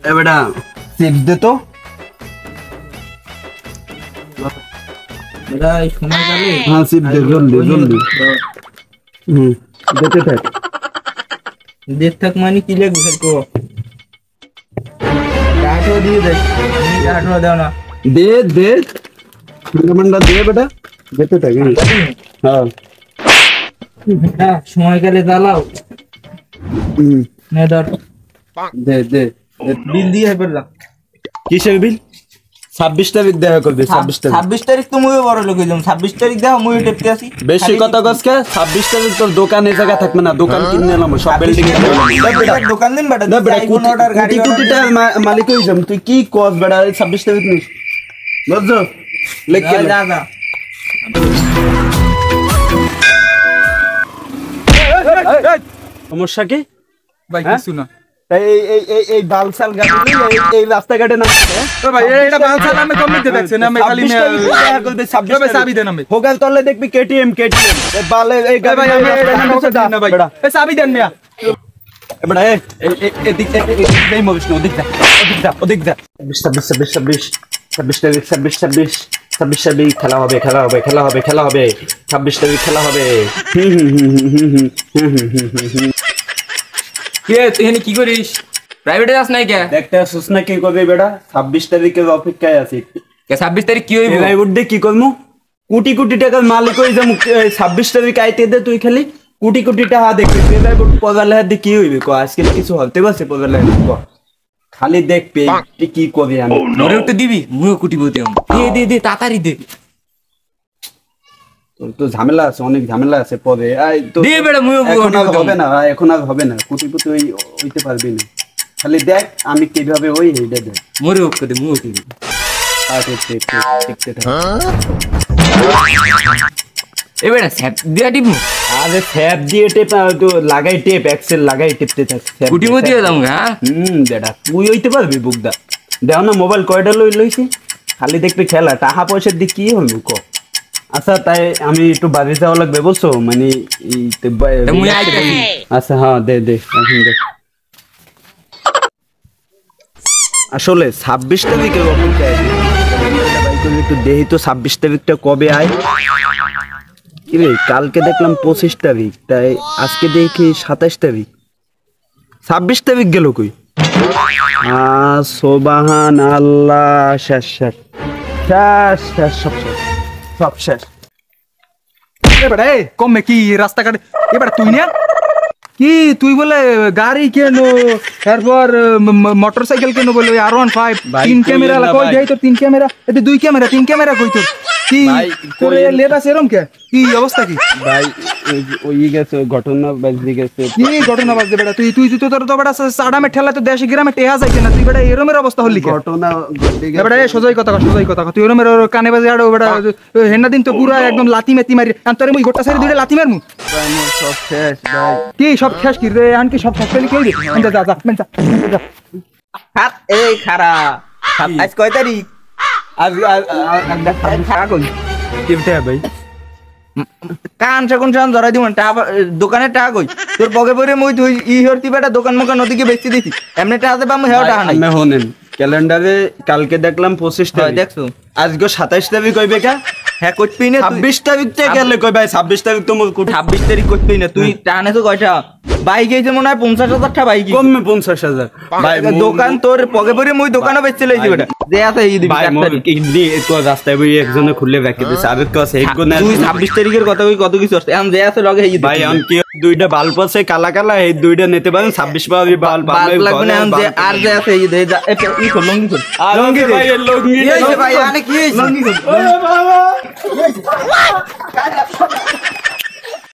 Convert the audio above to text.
এ বেটা চিপ দে তো বেটা এই সময় গেলে হ্যাঁ চিপ দে জলদি জলদি দেখতে থাক দেখ থাক মানে কি লাগবে তো টাটো দিয়ে দে আমি টাটো দাও না দে দে मंडा दे बेटा देते थे हाँ बेटा समय के लिए डालाओ नहीं डर दे दे बिल दिया है बेटा किसे बिल 26 तारीख দেখা করবে 26 তারিখ তো মুই বড় লোক হইলাম 26 তারিখ দাও মুই টেপতে আসি বেশি কথা কসকে 26 তারিখ তোর দোকানে জায়গা থাকবে না দোকান কিনে নিলাম সব বিল্ডিং দোকান দিন বেটা আইফোন অর্ডার গাড়ি কোটিটা মালিক হইছম তুই কি কস বেটা 26 তারিখ নিস বুঝছো लेके जा जा সমস্যা কি ভাই কিছু না এই বালসাল গাড়ি এই রাস্তা ঘাটে নামছে ও ভাই এটা বালসাল আমি কমিতে দেখছেন আমি খালি মে চাবি দেন আমি হোগাল তলে দেখবি কেটিএম এই বালে এই গাড়ি ভাই আমি না ভাই এই চাবি দেন মিয়া বড়া এদিক এই মবিস না ওদিক যা 26 তারিখ খেলা হবে 26 তারিখ খেলা হবে কে তুই এখানে কি করিস প্রাইভেটে যাস নাই কে দেখতে আসছ না কি করবে বেটা 26 তারিখের অপেক্ষায় আছি কে 26 তারিখ কি হইব ভাই উঠে কি করমু কোটি কোটি টাকার মালিক হই যাম 26 তারিখ আইতে দে তুই খালি কোটি কোটি টাকা দেখবি ভাই পগালে হাতে কি হইবে কো আজকে কিছু হতে পারছে পগালে কো খালি দেখ পে কি করবি আমি নরে উঠতে দিবি মুও কুটিবতি আমি দে তাড়াতাড়ি দে তোর তো ঝামেলা আছে অনেক ঝামেলা আছে পদে আই তো দে বেটা মুও এখন আর হবে না কুটিপুতি হইতে পারবি না খালি দেখ আমি কিভাবে ওই এইটা দেখ মরে উঠতে দে মুও কি আচ্ছা ঠিক এ বেটা স্যাপ দিয়া টিপু আরে স্যাপ দিয়ে টেপ তো লাগাই টেপ এক্সেল লাগাই টিপতে থাক কুটিবতি দাম হ্যাঁ বেটা তুই হইতে পারবি বুকদা দেও না মোবাইল কয়টা লইছি খালি দেখবি খেলা টাকা পয়সার দিক কি হলো ক আচ্ছা তাই আমি একটু বাড়ি যাওয়া লাগবে বলছো মানে আচ্ছা হ্যাঁ দে এখন দে আসলে 26 তারিখে একটু দেহি তো 26 তারিখটা কবে আয় কিরে কালকে দেখলাম 25 তারিখ তাই আজকে দেখি 27 তারিখ 26 তারিখ গেল কই সুবহান আল্লাহ শেষ সব শেষ এবারে কমে কি রাস্তাঘাটে এবারে তুই না কি তুই বলে গাড়ি কেন তারপর মোটরসাইকেল কেন বলে R15 তিন ক্যামেরা কই যাই তো তিন ক্যামেরা এতে দুই ক্যামেরা তিন ক্যামেরা কই তো কি করে লেটা সেরম কে কি অবস্থা কি ভাই ওই গেছে ঘটনা বাজে গেছে কি ঘটনা বাজে বেটা তুই তো বেটা সাড়া মে ঠেলা তো দেশে গ্রামে টেহা যাইছে না তুই বেটা এরমের অবস্থা হলি কি ঘটনা ঘটে গেছে বেটা সোজাই কথা তুই এরমের কানে বাজে আড়ো বেটা হেন্না দিন তো পুরো একদম লাতি মেতি মারি আন্তরে মুই গোটা সারি দুইটা লাতি মারমু সব শেষ ভাই কি সব শেষ কি রে আন কি সব শেষ কইলি কইবি যা হাত এই খারা আজ কয় তারিখ আজ খারা কই কিপটা ভাই কান সেকন সান ধরাই দিমন টাকা দোকানে টাকা কই তোর পকে পরে মই তুই হরতি বেটা দোকান মোকান নদীকে বেচতে দিছি এমনি টাকা দেবা আমি হেও টাকা নাই আমি হনেন ক্যালেন্ডারে কালকে দেখলাম 25 তারিখ দেখছো আজকে 27 তারিখ কইবে কা হ্যাঁ কইবি না 26 তারিখ তে গেলে কই ভাই 26 তারিখ তো মোর 26 তারিখ কইবি না তুই টানে তো কয়টা বাইক এইছে মনে হয় 50,000 টাকা বাইক কমে 50,000 ভাই দোকান তোর পকে পরে মই দোকানও বেচতে লইছি বেটা যে আছে এই দিবি ভাই মোর ইডলি তো রাস্তায় বই একজনে খুলে রাখি দিছে আর কস এক গুণ তুই 26 তারিখের কথা কই কত কিছু আছে এখন যে আছে লগে এই ভাই আম কি দুইটা বাল্ব আছে কালা কালা এই দুইটা নিতে পারেন 26 পাওয়ার বাল্ব লাগবে না এখন যে আর যে আছে এই দে যা এই তো লঙ্গি কর লঙ্গি ভাই লঙ্গি এই ভাই আনে কি লঙ্গি কর